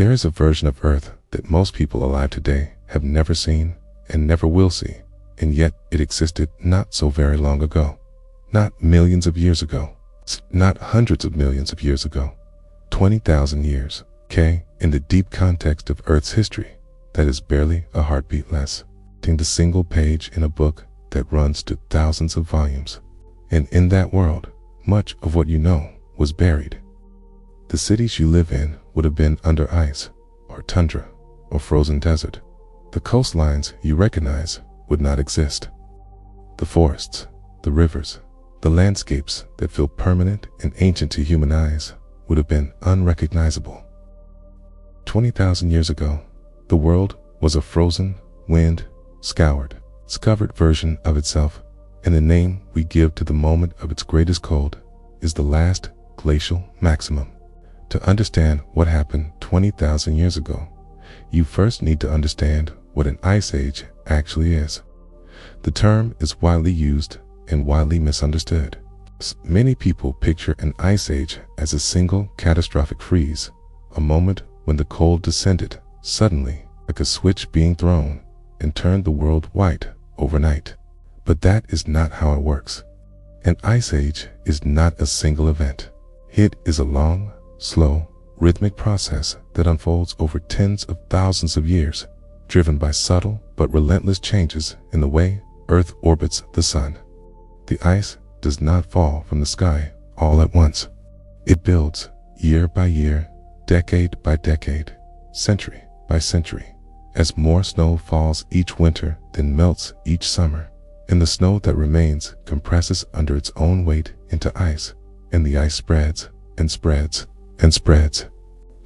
There is a version of Earth that most people alive today have never seen and never will see, and yet it existed not so very long ago. Not millions of years ago, not hundreds of millions of years ago, 20,000 years, in the deep context of Earth's history, that is barely a heartbeat less, in the single page in a book that runs to thousands of volumes. And in that world, much of what you know was buried. The cities you live in would have been under ice, or tundra, or frozen desert. The coastlines you recognize would not exist. The forests, the rivers, the landscapes that feel permanent and ancient to human eyes would have been unrecognizable. 20,000 years ago, the world was a frozen, wind-scoured, scovered version of itself, and the name we give to the moment of its greatest cold is the Last Glacial Maximum. To understand what happened 20,000 years ago, you first need to understand what an ice age actually is. The term is widely used and widely misunderstood. Many people picture an ice age as a single catastrophic freeze, a moment when the cold descended suddenly like a switch being thrown and turned the world white overnight. But that is not how it works. An ice age is not a single event. It is a long, slow, rhythmic process that unfolds over tens of thousands of years, driven by subtle but relentless changes in the way Earth orbits the sun. The ice does not fall from the sky all at once. It builds year by year, decade by decade, century by century, as more snow falls each winter than melts each summer, and the snow that remains compresses under its own weight into ice, and the ice spreads and spreads and spreads.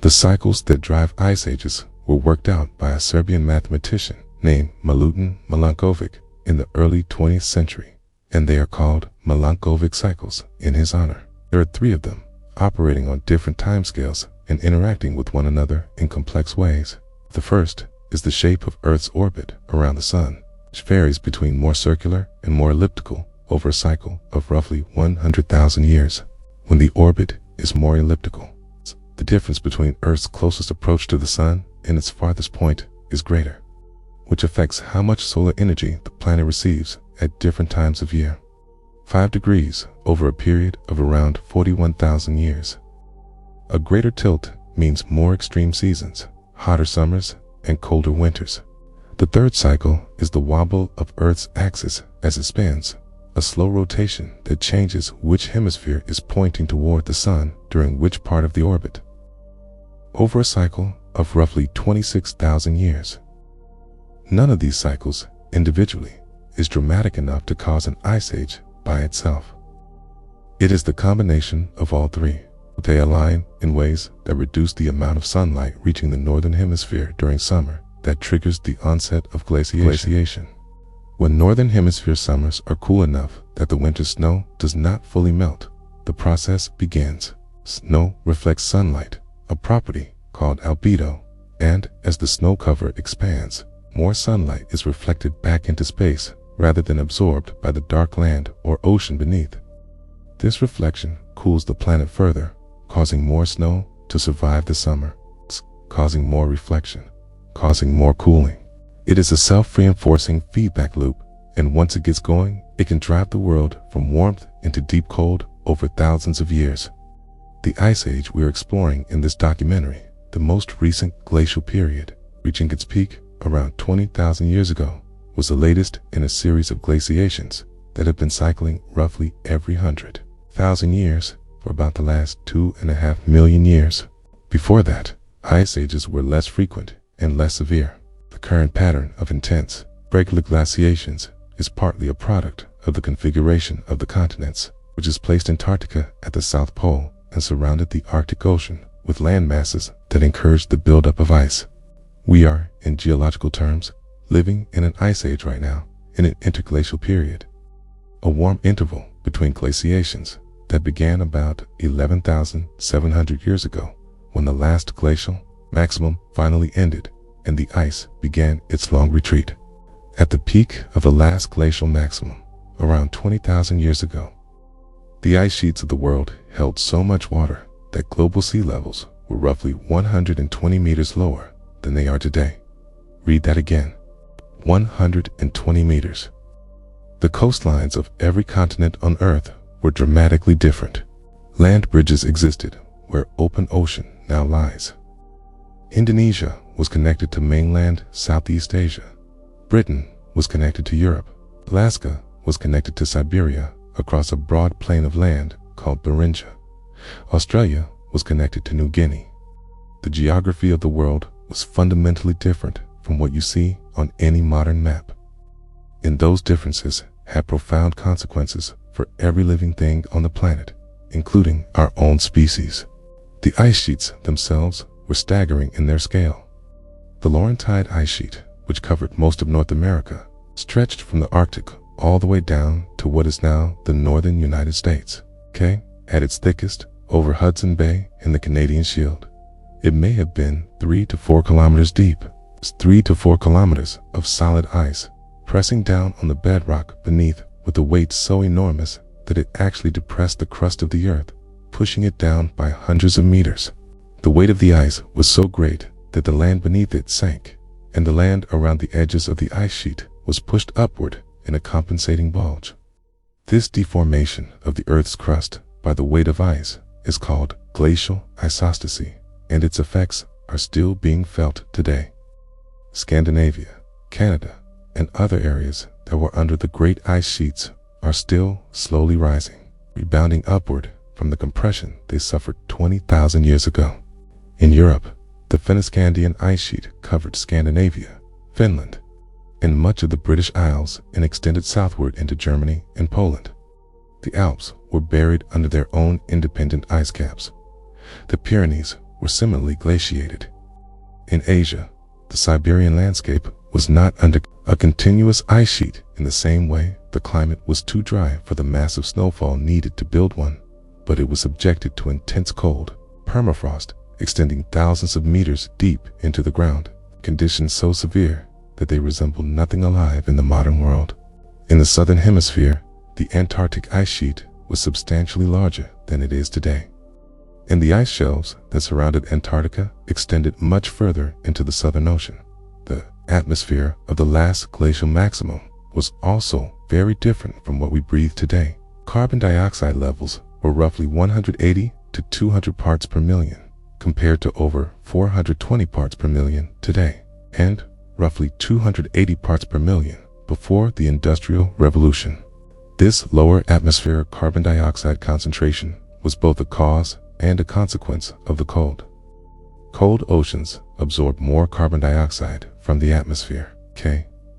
The cycles that drive ice ages were worked out by a Serbian mathematician named Milankovitch in the early 20th century, and they are called Milankovitch Cycles in his honor. There are 3 of them, operating on different timescales and interacting with one another in complex ways. The first is the shape of Earth's orbit around the sun, which varies between more circular and more elliptical over a cycle of roughly 100,000 years. When the orbit is more elliptical, the difference between Earth's closest approach to the sun and its farthest point is greater, which affects how much solar energy the planet receives at different times of year. 5 degrees over a period of around 41,000 years. A greater tilt means more extreme seasons, hotter summers, and colder winters. The third cycle is the wobble of Earth's axis as it spins, a slow rotation that changes which hemisphere is pointing toward the sun during which part of the orbit, over a cycle of roughly 26,000 years. None of these cycles, individually, is dramatic enough to cause an ice age by itself. It is the combination of all 3. They align in ways that reduce the amount of sunlight reaching the northern hemisphere during summer that triggers the onset of glaciation. When northern hemisphere summers are cool enough that the winter snow does not fully melt, the process begins. Snow reflects sunlight, a property called albedo, and as the snow cover expands, more sunlight is reflected back into space rather than absorbed by the dark land or ocean beneath. This reflection cools the planet further, causing more snow to survive the summer, causing more reflection, causing more cooling. It is a self-reinforcing feedback loop, and once it gets going, it can drive the world from warmth into deep cold over thousands of years. The ice age we are exploring in this documentary, the most recent glacial period, reaching its peak around 20,000 years ago, was the latest in a series of glaciations that have been cycling roughly every 100,000 years for about the last 2.5 million years. Before that, ice ages were less frequent and less severe. The current pattern of intense, regular glaciations is partly a product of the configuration of the continents, which has placed Antarctica at the South Pole and surrounded the Arctic Ocean with land masses that encourage the buildup of ice. We are, in geological terms, living in an ice age right now, in an interglacial period, a warm interval between glaciations that began about 11,700 years ago, when the last glacial maximum finally ended and the ice began its long retreat. At the peak of the last glacial maximum, around 20,000 years ago, the ice sheets of the world held so much water that global sea levels were roughly 120 meters lower than they are today. Read that again. 120 meters. The coastlines of every continent on Earth were dramatically different. Land bridges existed where open ocean now lies. Indonesia was connected to mainland Southeast Asia. Britain was connected to Europe. Alaska was connected to Siberia across a broad plain of land called Beringia. Australia was connected to New Guinea. The geography of the world was fundamentally different from what you see on any modern map. And those differences had profound consequences for every living thing on the planet, including our own species. The ice sheets themselves were staggering in their scale. The Laurentide ice sheet, which covered most of North America, stretched from the Arctic all the way down to what is now the northern United States. At its thickest, over Hudson Bay in the Canadian Shield, it may have been 3 to 4 kilometers deep. 3 to 4 kilometers of solid ice, pressing down on the bedrock beneath with a weight so enormous that it actually depressed the crust of the earth, pushing it down by hundreds of meters. The weight of the ice was so great that the land beneath it sank, and the land around the edges of the ice sheet was pushed upward in a compensating bulge. This deformation of the Earth's crust by the weight of ice is called glacial isostasy, and its effects are still being felt today. Scandinavia, Canada, and other areas that were under the great ice sheets are still slowly rising, rebounding upward from the compression they suffered 20,000 years ago. In Europe, the Fennoscandian ice sheet covered Scandinavia, Finland, and much of the British Isles and extended southward into Germany and Poland. The Alps were buried under their own independent ice caps. The Pyrenees were similarly glaciated. In Asia, the Siberian landscape was not under a continuous ice sheet in the same way the climate was too dry for the massive snowfall needed to build one, but it was subjected to intense cold, permafrost, extending thousands of meters deep into the ground, conditions so severe that they resemble nothing alive in the modern world. In the southern hemisphere, the Antarctic ice sheet was substantially larger than it is today, and the ice shelves that surrounded Antarctica extended much further into the Southern Ocean. The atmosphere of the last glacial maximum was also very different from what we breathe today. Carbon dioxide levels were roughly 180 to 200 parts per million, compared to over 420 parts per million today, and roughly 280 parts per million before the Industrial Revolution. This lower atmospheric carbon dioxide concentration was both a cause and a consequence of the cold. Cold oceans absorb more carbon dioxide from the atmosphere,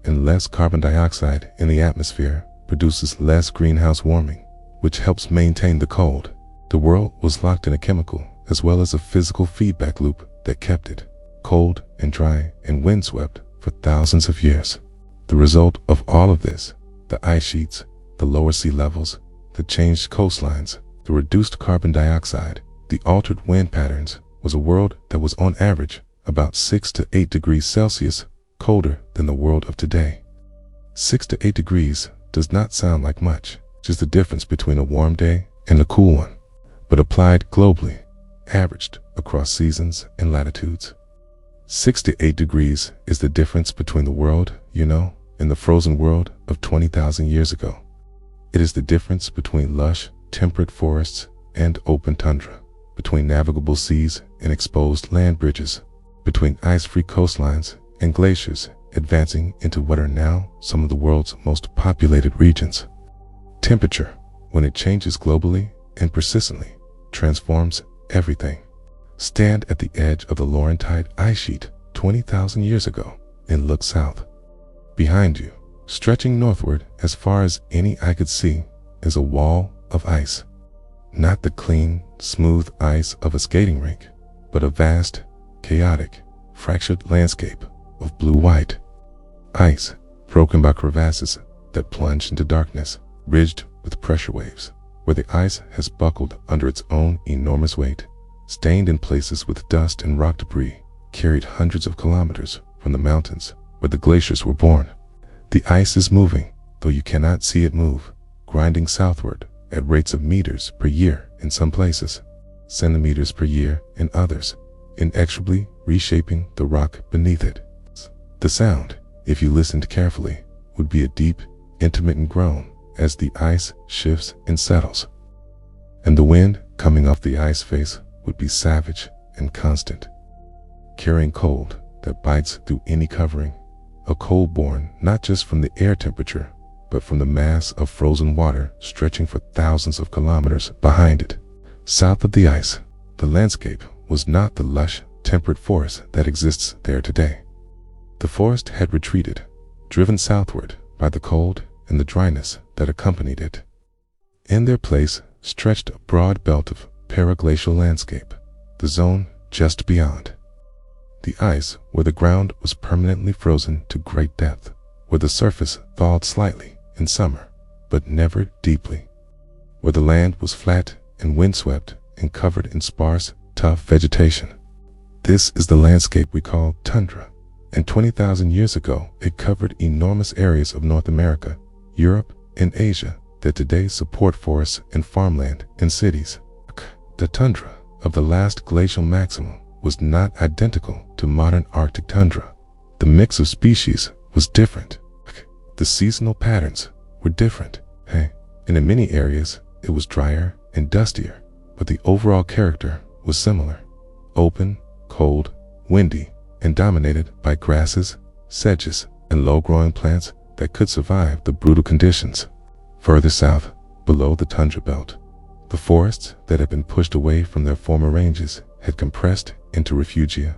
and less carbon dioxide in the atmosphere produces less greenhouse warming, which helps maintain the cold. The world was locked in a chemical as well as a physical feedback loop that kept it cold and dry and windswept for thousands of years. The result of all of this, the ice sheets, the lower sea levels, the changed coastlines, the reduced carbon dioxide, the altered wind patterns, was a world that was on average about 6 to 8 degrees Celsius colder than the world of today. 6 to 8 degrees does not sound like much, just the difference between a warm day and a cool one, but applied globally, averaged across seasons and latitudes. 6 to 8 degrees is the difference between the world, and the frozen world of 20,000 years ago. It is the difference between lush, temperate forests and open tundra, between navigable seas and exposed land bridges, between ice-free coastlines and glaciers advancing into what are now some of the world's most populated regions. Temperature, when it changes globally and persistently, transforms everything. Stand at the edge of the Laurentide ice sheet 20,000 years ago and look south. Behind you, stretching northward as far as any eye could see, is a wall of ice. Not the clean, smooth ice of a skating rink, but a vast, chaotic, fractured landscape of blue-white ice, broken by crevasses that plunge into darkness, ridged with pressure waves, where the ice has buckled under its own enormous weight, stained in places with dust and rock debris carried hundreds of kilometers from the mountains where the glaciers were born. The ice is moving, though you cannot see it move, grinding southward at rates of meters per year in some places. centimeters per year, and others, inexorably reshaping the rock beneath it. The sound, if you listened carefully, would be a deep, intermittent groan as the ice shifts and settles. And the wind coming off the ice face would be savage and constant, carrying cold that bites through any covering, a cold born not just from the air temperature, but from the mass of frozen water stretching for thousands of kilometers behind it. South of the ice, the landscape was not the lush, temperate forest that exists there today. The forest had retreated, driven southward by the cold and the dryness that accompanied it. In their place stretched a broad belt of paraglacial landscape, the zone just beyond. The ice where the ground was permanently frozen to great depth, where the surface thawed slightly in summer, but never deeply, where the land was flat and windswept and covered in sparse, tough vegetation. This is the landscape we call tundra, and 20,000 years ago it covered enormous areas of North America, Europe, and Asia that today support forests and farmland and cities. The tundra of the last glacial maximum was not identical to modern Arctic tundra. The mix of species was different. The seasonal patterns were different, and in many areas it was drier and dustier, but the overall character was similar: open, cold, windy, and dominated by grasses, sedges, and low-growing plants that could survive the brutal conditions. Further south, below the tundra belt, the forests that had been pushed away from their former ranges had compressed into refugia,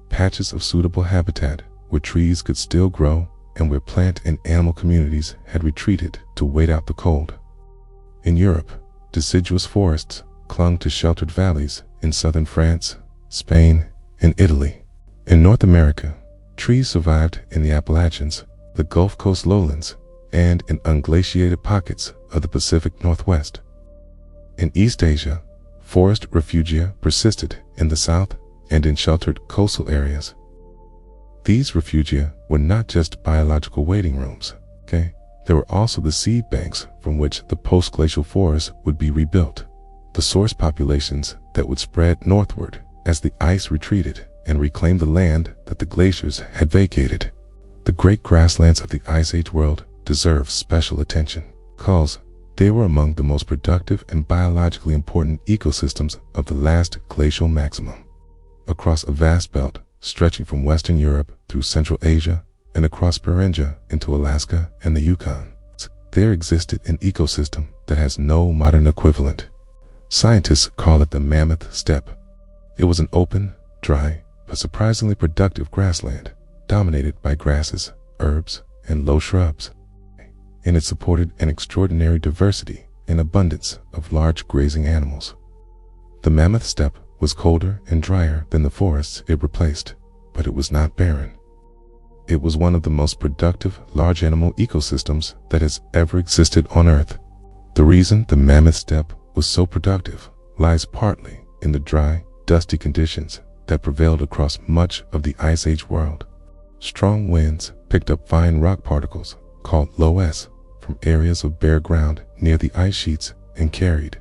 patches of suitable habitat where trees could still grow and where plant and animal communities had retreated to wait out the cold. In Europe, deciduous forests clung to sheltered valleys in southern France, Spain, and Italy. In North America, trees survived in the Appalachians, the Gulf Coast lowlands, and in unglaciated pockets of the Pacific Northwest. In East Asia, forest refugia persisted in the south and in sheltered coastal areas. These refugia were not just biological waiting rooms, There were also the seed banks from which the post-glacial forest would be rebuilt, the source populations that would spread northward as the ice retreated and reclaim the land that the glaciers had vacated. The great grasslands of the Ice Age world deserve special attention, because they were among the most productive and biologically important ecosystems of the last glacial maximum. Across a vast belt stretching from Western Europe through Central Asia and across Beringia into Alaska and the Yukon, there existed an ecosystem that has no modern equivalent. Scientists call it the Mammoth Steppe. It was an open, dry, but surprisingly productive grassland, dominated by grasses, herbs, and low shrubs. And it supported an extraordinary diversity and abundance of large grazing animals. The Mammoth Steppe was colder and drier than the forests it replaced, but it was not barren. It was one of the most productive large animal ecosystems that has ever existed on Earth. The reason the Mammoth Steppe was so productive lies partly in the dry, dusty conditions that prevailed across much of the Ice Age world. Strong winds picked up fine rock particles, called loess, from areas of bare ground near the ice sheets and carried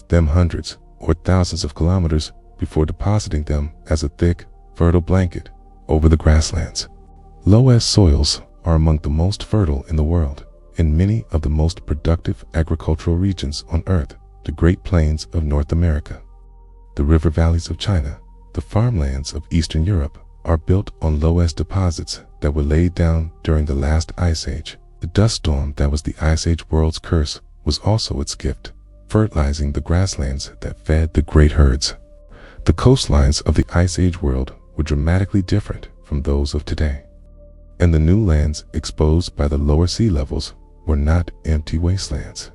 them hundreds or thousands of kilometers before depositing them as a thick, fertile blanket over the grasslands. Loess soils are among the most fertile in the world. In many of the most productive agricultural regions on Earth, the Great Plains of North America, the river valleys of China, the farmlands of Eastern Europe, are built on loess deposits that were laid down during the last ice age. The dust storm that was the Ice Age world's curse was also its gift, fertilizing the grasslands that fed the great herds. The coastlines of the Ice Age world were dramatically different from those of today, and the new lands exposed by the lower sea levels were not empty wastelands.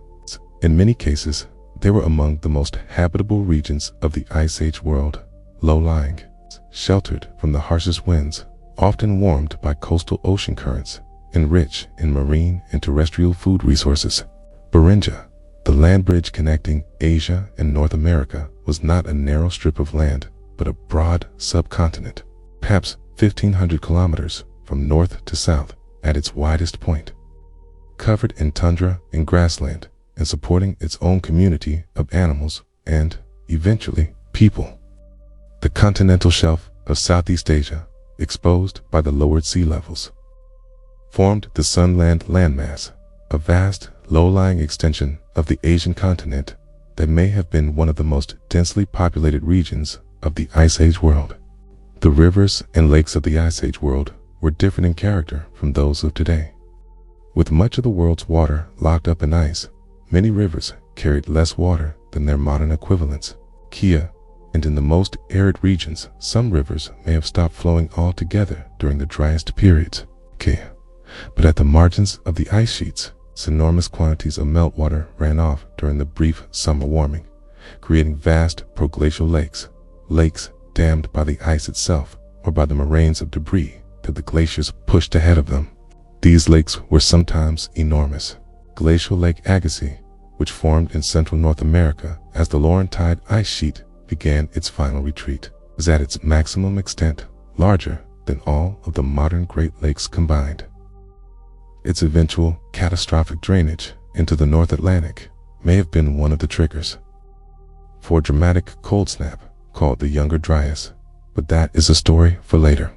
In many cases, they were among the most habitable regions of the Ice Age world, low-lying, sheltered from the harshest winds, often warmed by coastal ocean currents, and rich in marine and terrestrial food resources. Beringia, the land bridge connecting Asia and North America, was not a narrow strip of land, but a broad subcontinent, perhaps 1,500 kilometers from north to south at its widest point, covered in tundra and grassland, and supporting its own community of animals and eventually, people. The continental shelf of Southeast Asia, exposed by the lowered sea levels, formed the Sunland landmass, a vast, low-lying extension of the Asian continent that may have been one of the most densely populated regions of the Ice Age world. The rivers and lakes of the Ice Age world were different in character from those of today. With much of the world's water locked up in ice, many rivers carried less water than their modern equivalents, Kia, and in the most arid regions, some rivers may have stopped flowing altogether during the driest periods, Kia. But at the margins of the ice sheets, enormous quantities of meltwater ran off during the brief summer warming, creating vast proglacial lakes dammed by the ice itself or by the moraines of debris that the glaciers pushed ahead of them. These lakes were sometimes enormous. Glacial Lake Agassiz, which formed in central North America as the Laurentide ice sheet began its final retreat, was at its maximum extent, larger than all of the modern Great Lakes combined. Its eventual catastrophic drainage into the North Atlantic may have been one of the triggers for a dramatic cold snap called the Younger Dryas, but that is a story for later.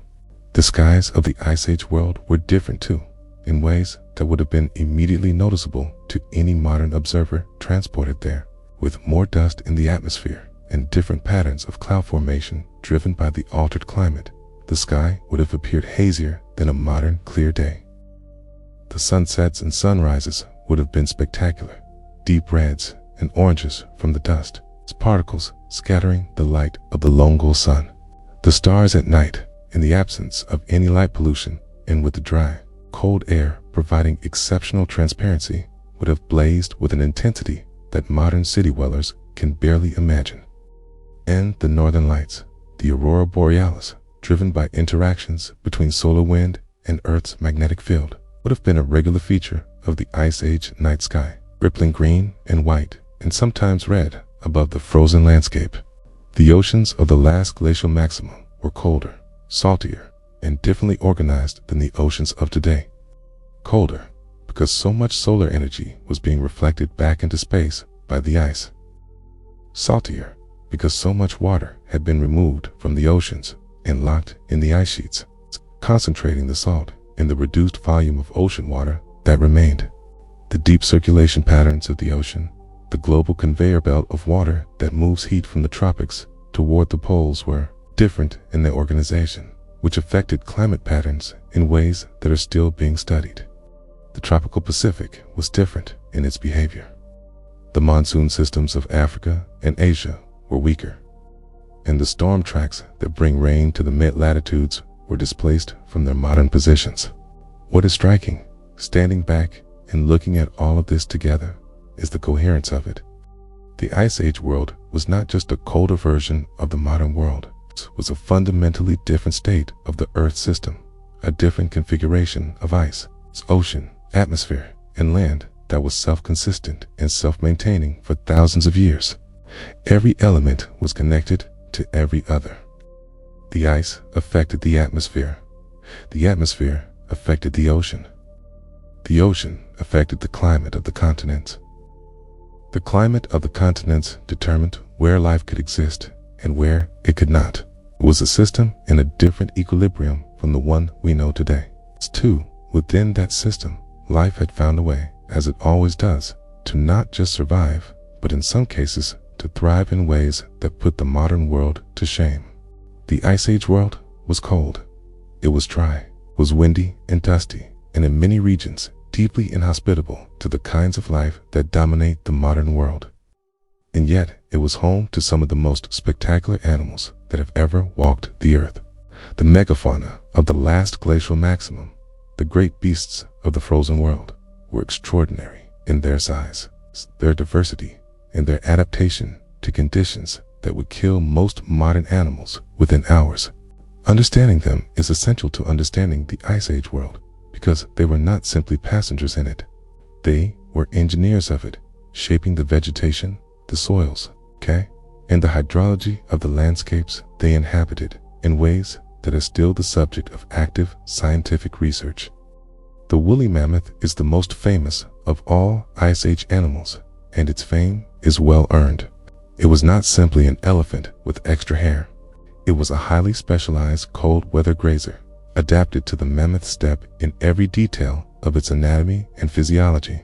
The skies of the Ice Age world were different too, in ways that would have been immediately noticeable to any modern observer transported there. With more dust in the atmosphere and different patterns of cloud formation driven by the altered climate, the sky would have appeared hazier than a modern clear day. The sunsets and sunrises would have been spectacular, deep reds and oranges from the dust, its particles scattering the light of the lone gold sun. The stars at night, in the absence of any light pollution and with the dry, cold air providing exceptional transparency, would have blazed with an intensity that modern city dwellers can barely imagine. And the northern lights, the aurora borealis, driven by interactions between solar wind and Earth's magnetic field, would have been a regular feature of the Ice Age night sky, rippling green and white and sometimes red above the frozen landscape. The oceans of the last glacial maximum were colder, saltier, and differently organized than the oceans of today. Colder, because so much solar energy was being reflected back into space by the ice. Saltier, because so much water had been removed from the oceans and locked in the ice sheets, concentrating the salt in the reduced volume of ocean water that remained. The deep circulation patterns of the ocean, the global conveyor belt of water that moves heat from the tropics toward the poles, were different in their organization, which affected climate patterns in ways that are still being studied. The tropical Pacific was different in its behavior. The monsoon systems of Africa and Asia were weaker, and the storm tracks that bring rain to the mid-latitudes were displaced from their modern positions. What is striking, standing back and looking at all of this together, is the coherence of it. The Ice Age world was not just a colder version of the modern world. It was a fundamentally different state of the Earth system, a different configuration of ice, ocean, atmosphere, and land that was self-consistent and self-maintaining for thousands of years. Every element was connected to every other. The ice affected the atmosphere. The atmosphere affected the ocean. The ocean affected the climate of the continents. The climate of the continents determined where life could exist and where it could not. It was a system in a different equilibrium from the one we know today. Too, within that system, life had found a way, as it always does, to not just survive, but in some cases to thrive in ways that put the modern world to shame. The Ice Age world was cold. It was dry, was windy and dusty, and in many regions deeply inhospitable to the kinds of life that dominate the modern world. And yet, it was home to some of the most spectacular animals that have ever walked the earth. The megafauna of the last glacial maximum, the great beasts of the frozen world, were extraordinary in their size, their diversity, and their adaptation to conditions that would kill most modern animals within hours. Understanding them is essential to understanding the Ice Age world, because they were not simply passengers in it. They were engineers of it, shaping the vegetation, the soils, and the hydrology of the landscapes they inhabited in ways that are still the subject of active scientific research. The woolly mammoth is the most famous of all Ice Age animals, and its fame is well earned. It was not simply an elephant with extra hair. It was a highly specialized cold-weather grazer, adapted to the Mammoth Steppe in every detail of its anatomy and physiology.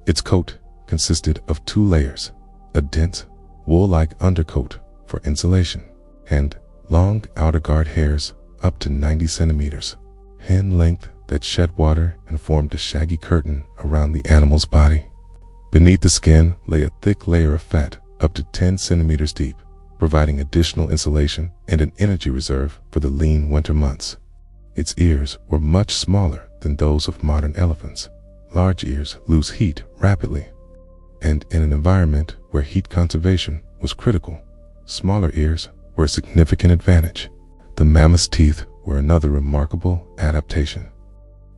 Its coat consisted of 2 layers, a dense, wool-like undercoat for insulation, and long outer guard hairs up to 90 centimeters in length that shed water and formed a shaggy curtain around the animal's body. Beneath the skin lay a thick layer of fat up to 10 centimeters deep, providing additional insulation and an energy reserve for the lean winter months. Its ears were much smaller than those of modern elephants. Large ears lose heat rapidly, and in an environment where heat conservation was critical, smaller ears were a significant advantage. The mammoth's teeth were another remarkable adaptation.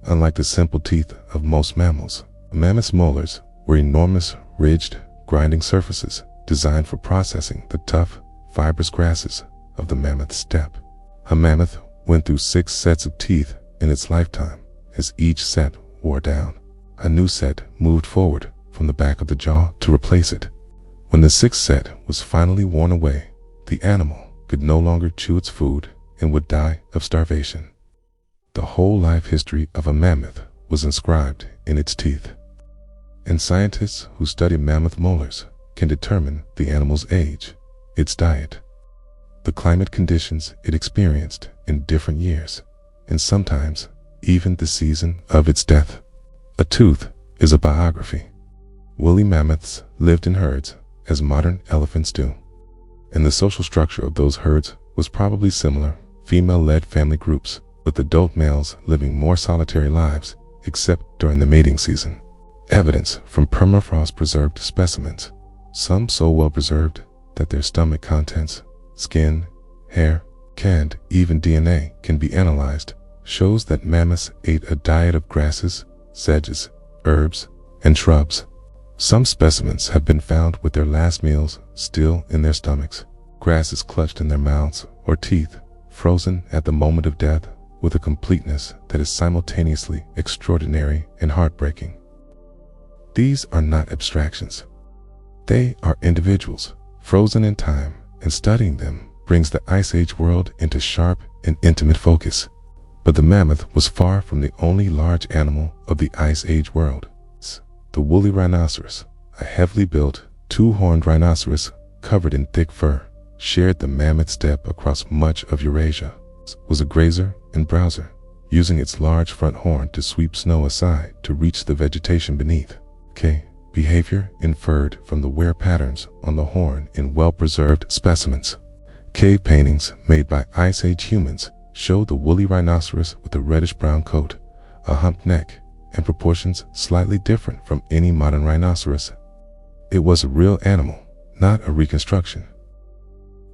Unlike the simple teeth of most mammals, mammoth's molars were enormous, ridged, grinding surfaces designed for processing the tough, fibrous grasses of the Mammoth Steppe. A mammoth went through 6 sets of teeth in its lifetime. As each set wore down, a new set moved forward from the back of the jaw to replace it. When the 6th set was finally worn away, the animal could no longer chew its food and would die of starvation. The whole life history of a mammoth was inscribed in its teeth, and scientists who study mammoth molars can determine the animal's age, its diet, the climate conditions it experienced in different years, and sometimes even the season of its death. A tooth is a biography. Woolly mammoths lived in herds as modern elephants do, and the social structure of those herds was probably similar, female-led family groups, with adult males living more solitary lives except during the mating season. Evidence from permafrost-preserved specimens, some so well preserved that their stomach contents, skin, hair, and even DNA can be analyzed, shows that mammoths ate a diet of grasses, sedges, herbs, and shrubs. Some specimens have been found with their last meals still in their stomachs, grasses clutched in their mouths or teeth, frozen at the moment of death with a completeness that is simultaneously extraordinary and heartbreaking. These are not abstractions. They are individuals, frozen in time, and studying them brings the Ice Age world into sharp and intimate focus. But the mammoth was far from the only large animal of the Ice Age world. The Woolly Rhinoceros, a heavily built, 2-horned rhinoceros covered in thick fur, shared the Mammoth Steppe across much of Eurasia, was a grazer and browser, using its large front horn to sweep snow aside to reach the vegetation beneath. Behavior inferred from the wear patterns on the horn in well-preserved specimens. Cave paintings made by Ice Age humans show the woolly rhinoceros with a reddish-brown coat, a humped neck, and proportions slightly different from any modern rhinoceros. It was a real animal, not a reconstruction,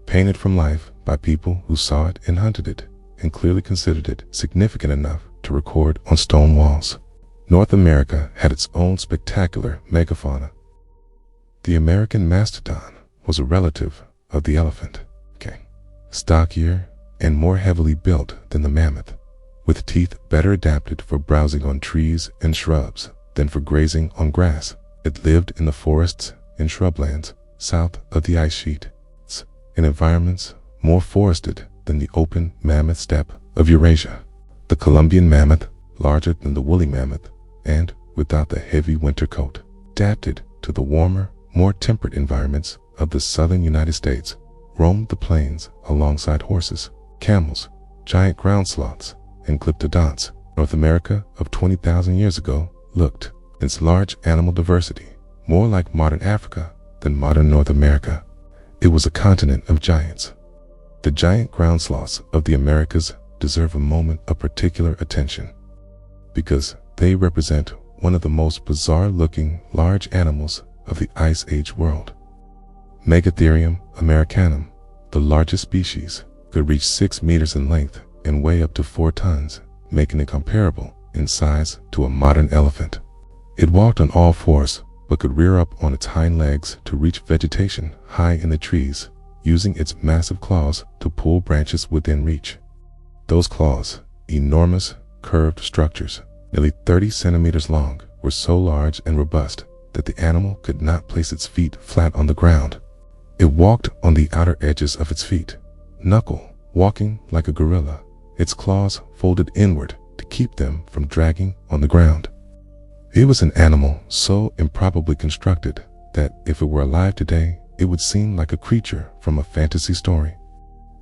painted from life by people who saw it and hunted it, and clearly considered it significant enough to record on stone walls. North America had its own spectacular megafauna. The American mastodon was a relative of the elephant, stockier and more heavily built than the mammoth, with teeth better adapted for browsing on trees and shrubs than for grazing on grass. It lived in the forests and shrublands south of the ice sheet, in environments more forested than the open mammoth steppe of Eurasia. The Columbian mammoth, larger than the woolly mammoth, and without the heavy winter coat, adapted to the warmer, more temperate environments of the southern United States, roamed the plains alongside horses, camels, giant ground sloths, and glyptodonts. North America of 20,000 years ago looked, in its large animal diversity, more like modern Africa than modern North America. It was a continent of giants. The giant ground sloths of the Americas deserve a moment of particular attention, because they represent one of the most bizarre-looking large animals of the Ice Age world. Megatherium americanum, the largest species, could reach 6 meters in length and weigh up to 4 tons, making it comparable in size to a modern elephant. It walked on all fours, but could rear up on its hind legs to reach vegetation high in the trees, using its massive claws to pull branches within reach. Those claws, enormous, curved structures, nearly 30 centimeters long, were so large and robust that the animal could not place its feet flat on the ground. It walked on the outer edges of its feet, knuckle-walking like a gorilla, its claws folded inward to keep them from dragging on the ground. It was an animal so improbably constructed that if it were alive today, it would seem like a creature from a fantasy story.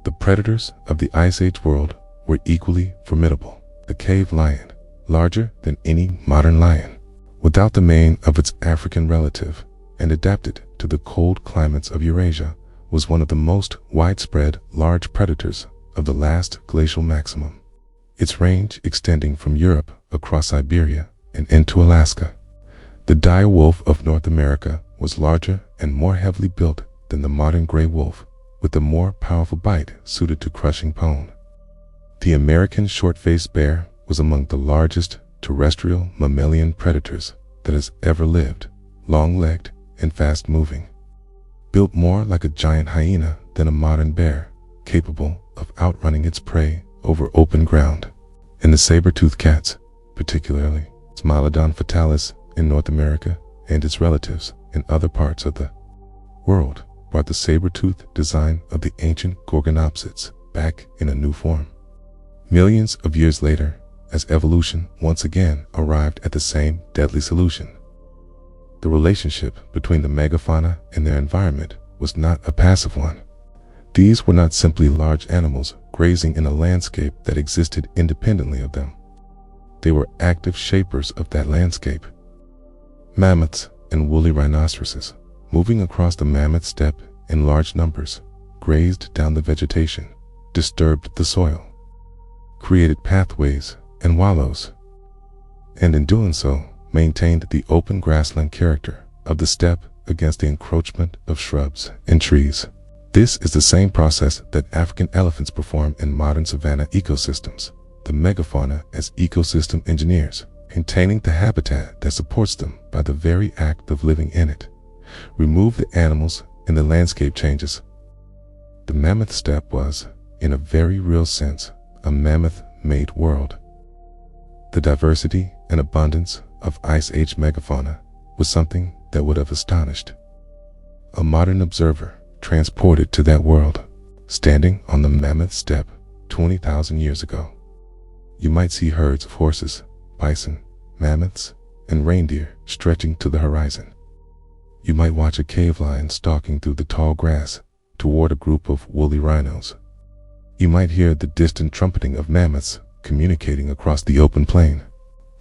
The predators of the Ice Age world were equally formidable. The cave lion, larger than any modern lion, without the mane of its African relative, and adapted to the cold climates of Eurasia, was one of the most widespread large predators of the last glacial maximum, its range extending from Europe across Siberia and into Alaska. The dire wolf of North America was larger and more heavily built than the modern gray wolf, with a more powerful bite suited to crushing bone. The American short-faced bear was among the largest terrestrial mammalian predators that has ever lived, long-legged and fast-moving. Built more like a giant hyena than a modern bear, capable of outrunning its prey over open ground. And the saber-tooth cats, particularly Smilodon fatalis in North America and its relatives in other parts of the world, brought the saber-tooth design of the ancient gorgonopsids back in a new form. Millions of years later, as evolution once again arrived at the same deadly solution. The relationship between the megafauna and their environment was not a passive one. These were not simply large animals grazing in a landscape that existed independently of them. They were active shapers of that landscape. Mammoths and woolly rhinoceroses, moving across the Mammoth Steppe in large numbers, grazed down the vegetation, disturbed the soil, created pathways and wallows, and in doing so, maintained the open grassland character of the steppe against the encroachment of shrubs and trees. This is the same process that African elephants perform in modern savanna ecosystems, the megafauna as ecosystem engineers, maintaining the habitat that supports them by the very act of living in it. Remove the animals and the landscape changes. The Mammoth Steppe was, in a very real sense, a mammoth-made world. The diversity and abundance of Ice Age megafauna was something that would have astonished a modern observer transported to that world. Standing on the Mammoth Steppe 20,000 years ago, you might see herds of horses, bison, mammoths, and reindeer stretching to the horizon. You might watch a cave lion stalking through the tall grass toward a group of woolly rhinos. You might hear the distant trumpeting of mammoths communicating across the open plain.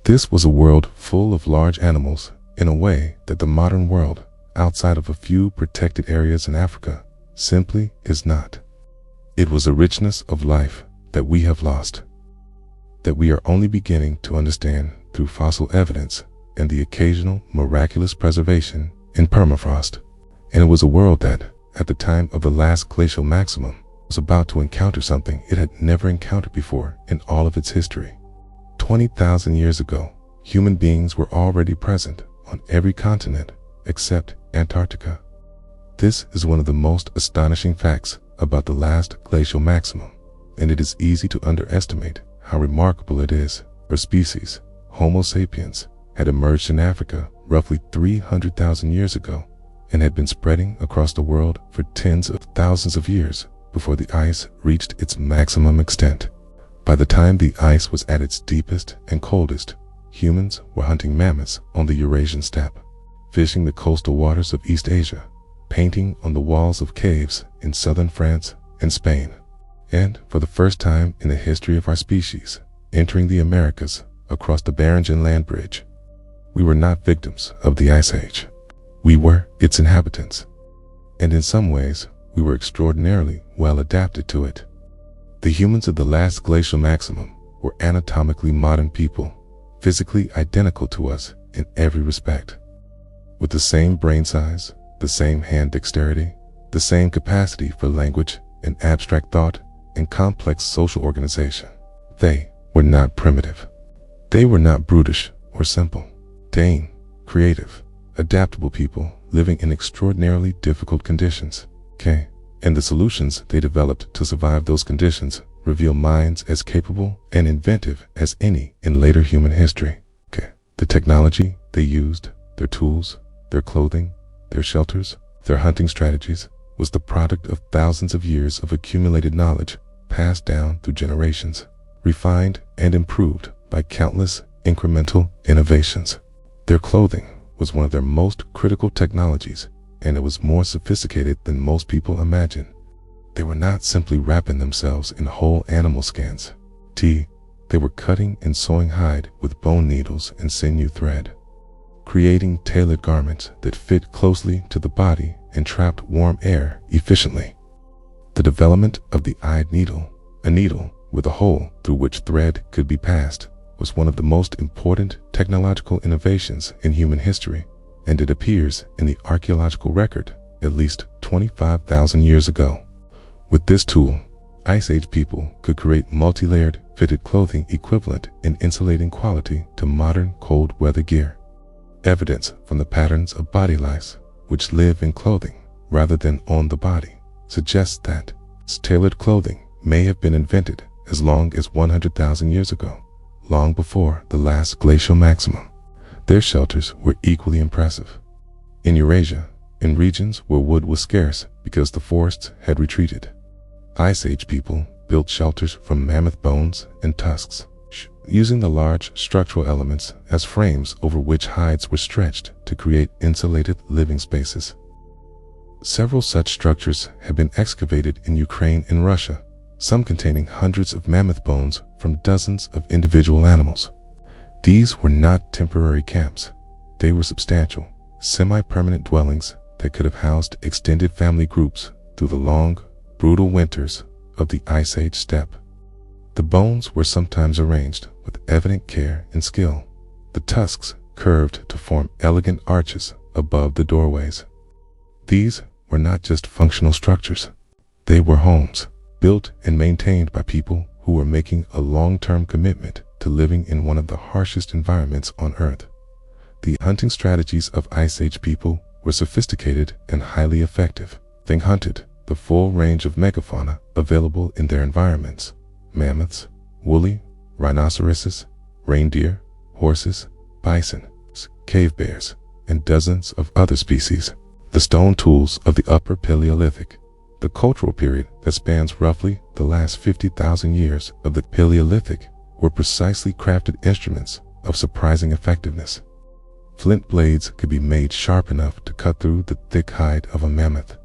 This was a world full of large animals in a way that the modern world, outside of a few protected areas in Africa, simply is not. It was a richness of life that we have lost, that we are only beginning to understand through fossil evidence and the occasional miraculous preservation in permafrost. And it was a world that, at the time of the last glacial maximum, was about to encounter something it had never encountered before in all of its history. 20,000 years ago, human beings were already present on every continent except Antarctica. This is one of the most astonishing facts about the last glacial maximum, and it is easy to underestimate how remarkable it is for species, Homo sapiens, had emerged in Africa roughly 300,000 years ago and had been spreading across the world for tens of thousands of years before the ice reached its maximum extent. By the time the ice was at its deepest and coldest, humans were hunting mammoths on the Eurasian steppe, fishing the coastal waters of East Asia, painting on the walls of caves in southern France and Spain, and for the first time in the history of our species, entering the Americas across the Beringia land bridge. We were not victims of the Ice Age. We were its inhabitants, and in some ways, we were extraordinarily well adapted to it. The humans of the last glacial maximum were anatomically modern people, physically identical to us in every respect, with the same brain size, the same hand dexterity, the same capacity for language and abstract thought and complex social organization. They were not primitive. They were not brutish or simple. They, creative, adaptable people living in extraordinarily difficult conditions. And the solutions they developed to survive those conditions reveal minds as capable and inventive as any in later human history. The technology they used, their tools, their clothing, their shelters, their hunting strategies, was the product of thousands of years of accumulated knowledge passed down through generations, refined and improved by countless incremental innovations. Their clothing was one of their most critical technologies, and it was more sophisticated than most people imagine. They were not simply wrapping themselves in whole animal skins. They were cutting and sewing hide with bone needles and sinew thread, creating tailored garments that fit closely to the body and trapped warm air efficiently. The development of the eyed needle, a needle with a hole through which thread could be passed, was one of the most important technological innovations in human history, and it appears in the archaeological record at least 25,000 years ago. With this tool, Ice Age people could create multi-layered fitted clothing equivalent in insulating quality to modern cold weather gear. Evidence from the patterns of body lice, which live in clothing rather than on the body, suggests that tailored clothing may have been invented as long as 100,000 years ago, long before the last glacial maximum. Their shelters were equally impressive. In Eurasia, in regions where wood was scarce because the forests had retreated, Ice Age people built shelters from mammoth bones and tusks, using the large structural elements as frames over which hides were stretched to create insulated living spaces. Several such structures have been excavated in Ukraine and Russia, some containing hundreds of mammoth bones from dozens of individual animals. These were not temporary camps. They were substantial, semi-permanent dwellings that could have housed extended family groups through the long, brutal winters of the Ice Age steppe. The bones were sometimes arranged with evident care and skill, the tusks curved to form elegant arches above the doorways. These were not just functional structures. They were homes, built and maintained by people who were making a long-term commitment to living in one of the harshest environments on Earth. The hunting strategies of Ice Age people were sophisticated and highly effective. They hunted the full range of megafauna available in their environments: mammoths, woolly rhinoceroses, reindeer, horses, bison, cave bears, and dozens of other species. The stone tools of the Upper Paleolithic, the cultural period that spans roughly the last 50,000 years of the Paleolithic, were precisely crafted instruments of surprising effectiveness. Flint blades could be made sharp enough to cut through the thick hide of a mammoth.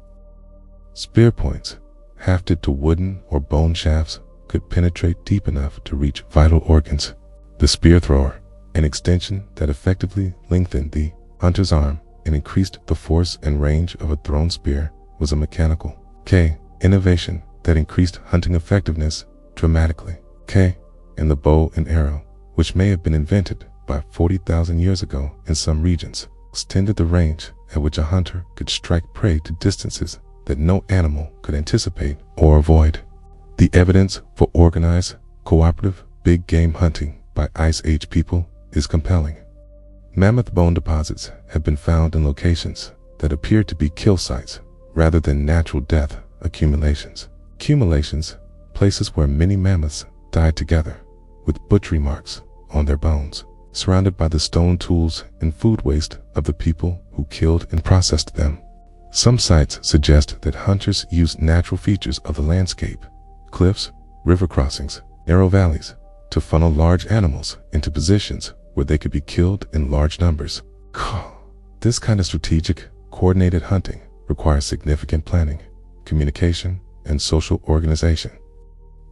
Spear points, hafted to wooden or bone shafts, could penetrate deep enough to reach vital organs. The spear thrower, an extension that effectively lengthened the hunter's arm and increased the force and range of a thrown spear, was a mechanical innovation that increased hunting effectiveness dramatically. And the bow and arrow, which may have been invented by 40,000 years ago in some regions, extended the range at which a hunter could strike prey to distances that no animal could anticipate or avoid. The evidence for organized, cooperative, big game hunting by Ice Age people is compelling. Mammoth bone deposits have been found in locations that appear to be kill sites rather than natural death accumulations. Places where many mammoths died together, with butchery marks on their bones, surrounded by the stone tools and food waste of the people who killed and processed them. Some sites suggest that hunters used natural features of the landscape, cliffs, river crossings, narrow valleys, to funnel large animals into positions where they could be killed in large numbers. This kind of strategic, coordinated hunting requires significant planning, communication, and social organization.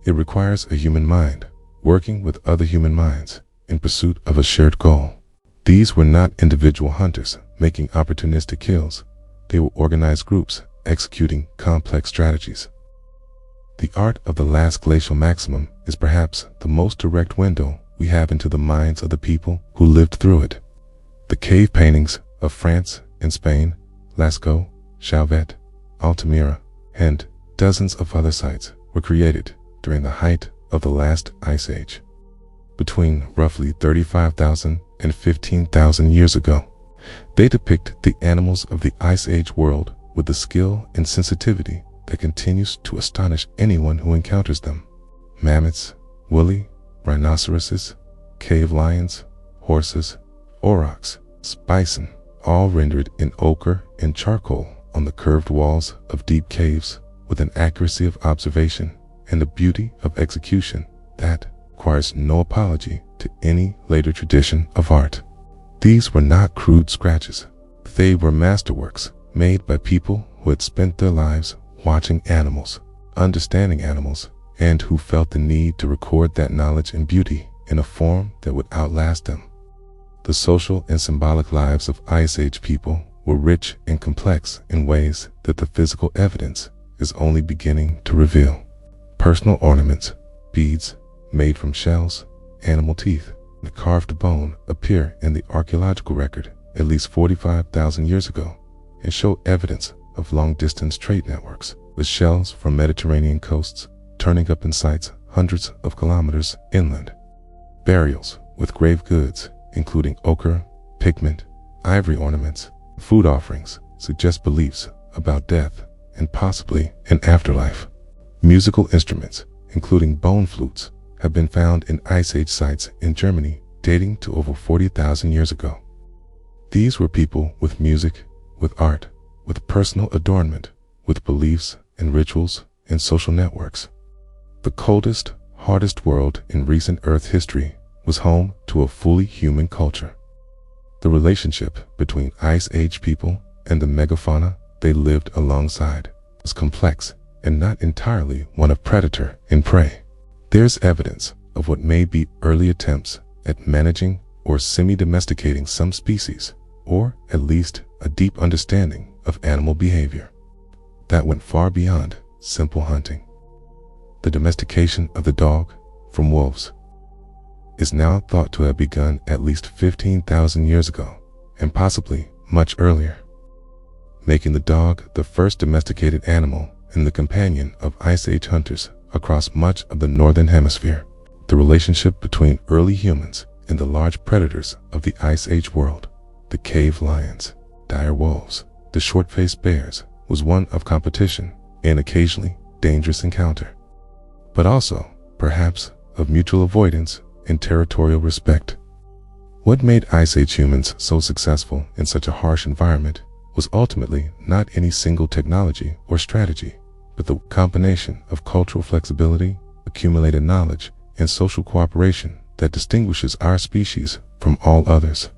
It requires a human mind working with other human minds in pursuit of a shared goal. These were not individual hunters making opportunistic kills. They were organized groups executing complex strategies. The art of the Last Glacial Maximum is perhaps the most direct window we have into the minds of the people who lived through it. The cave paintings of France and Spain, Lascaux, Chauvet, Altamira, and dozens of other sites were created during the height of the last Ice Age, between roughly 35,000 and 15,000 years ago. They depict the animals of the Ice Age world with the skill and sensitivity that continues to astonish anyone who encounters them. Mammoths, woolly rhinoceroses, cave lions, horses, aurochs, bison, all rendered in ochre and charcoal on the curved walls of deep caves with an accuracy of observation and a beauty of execution that requires no apology to any later tradition of art. These were not crude scratches. They were masterworks made by people who had spent their lives watching animals, understanding animals, and who felt the need to record that knowledge and beauty in a form that would outlast them. The social and symbolic lives of Ice Age people were rich and complex in ways that the physical evidence is only beginning to reveal. Personal ornaments, beads made from shells, animal teeth, and carved bone appear in the archaeological record at least 45,000 years ago and show evidence of long-distance trade networks, with shells from Mediterranean coasts turning up in sites hundreds of kilometers inland. Burials with grave goods, including ochre, pigment, ivory ornaments, food offerings, suggest beliefs about death and possibly an afterlife. Musical instruments, including bone flutes, have been found in Ice Age sites in Germany dating to over 40,000 years ago. These were people with music, with art, with personal adornment, with beliefs and rituals and social networks. The coldest, hardest world in recent Earth history was home to a fully human culture. The relationship between Ice Age people and the megafauna they lived alongside was complex and not entirely one of predator and prey. There's evidence of what may be early attempts at managing or semi-domesticating some species, or at least a deep understanding of animal behavior that went far beyond simple hunting. The domestication of the dog from wolves is now thought to have begun at least 15,000 years ago, and possibly much earlier, making the dog the first domesticated animal and the companion of Ice Age hunters across much of the northern hemisphere. The relationship between early humans and the large predators of the Ice Age world, the cave lions, dire wolves, the short-faced bears, was one of competition and occasionally dangerous encounter, but also, perhaps, of mutual avoidance and territorial respect. What made Ice Age humans so successful in such a harsh environment was ultimately not any single technology or strategy, but the combination of cultural flexibility, accumulated knowledge, and social cooperation that distinguishes our species from all others.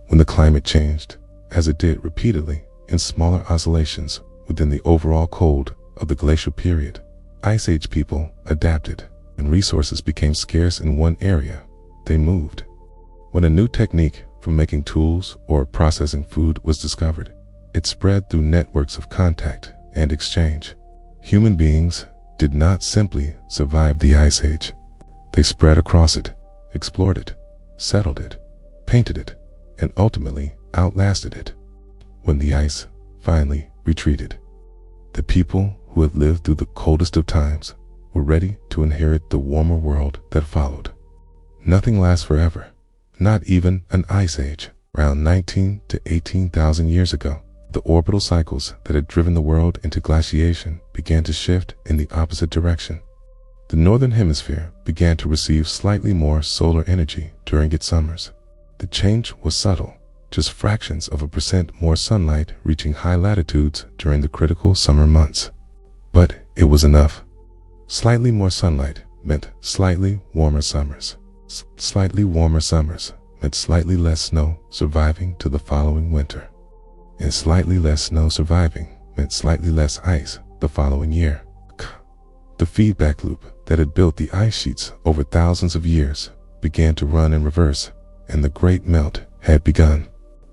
When the climate changed, as it did repeatedly in smaller oscillations within the overall cold of the glacial period, Ice Age people adapted. When resources became scarce in one area, they moved. When a new technique for making tools or processing food was discovered, it spread through networks of contact and exchange. Human beings did not simply survive the Ice Age. They spread across it, explored it, settled it, painted it, and ultimately outlasted it. When the ice finally retreated, the people who had lived through the coldest of times were ready to inherit the warmer world that followed. Nothing lasts forever, not even an Ice Age. Around 19 to 18,000 years ago, the orbital cycles that had driven the world into glaciation began to shift in the opposite direction. The northern hemisphere began to receive slightly more solar energy during its summers. The change was subtle, just fractions of a percent more sunlight reaching high latitudes during the critical summer months. But it was enough. Slightly more sunlight meant slightly warmer summers. Slightly warmer summers meant slightly less snow surviving to the following winter. And slightly less snow surviving meant slightly less ice the following year. The feedback loop that had built the ice sheets over thousands of years began to run in reverse, and the great melt had begun.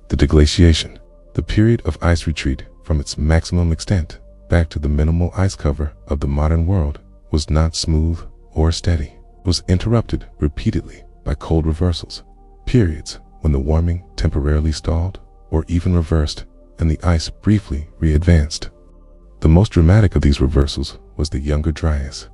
The deglaciation, the period of ice retreat from its maximum extent back to the minimal ice cover of the modern world, was not smooth or steady. It was interrupted repeatedly by cold reversals, periods when the warming temporarily stalled or even reversed and the ice briefly re-advanced. The most dramatic of these reversals was the Younger Dryas,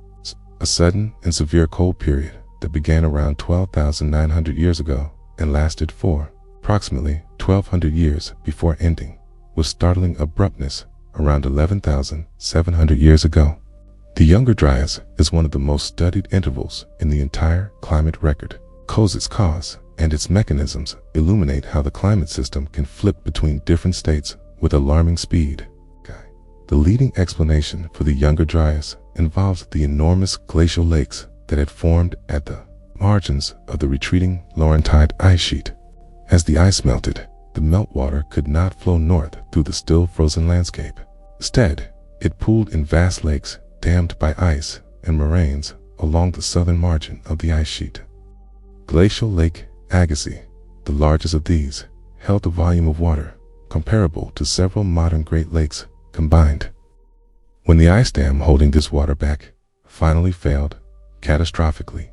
a sudden and severe cold period that began around 12,900 years ago and lasted for approximately 1,200 years before ending with startling abruptness around 11,700 years ago. The Younger Dryas is one of the most studied intervals in the entire climate record. Its cause and its mechanisms illuminate how the climate system can flip between different states with alarming speed. The leading explanation for the Younger Dryas involves the enormous glacial lakes that had formed at the margins of the retreating Laurentide ice sheet. As the ice melted, the meltwater could not flow north through the still frozen landscape. Instead, it pooled in vast lakes dammed by ice and moraines along the southern margin of the ice sheet. Glacial Lake Agassiz, the largest of these, held a volume of water comparable to several modern Great Lakes combined. When the ice dam holding this water back finally failed catastrophically,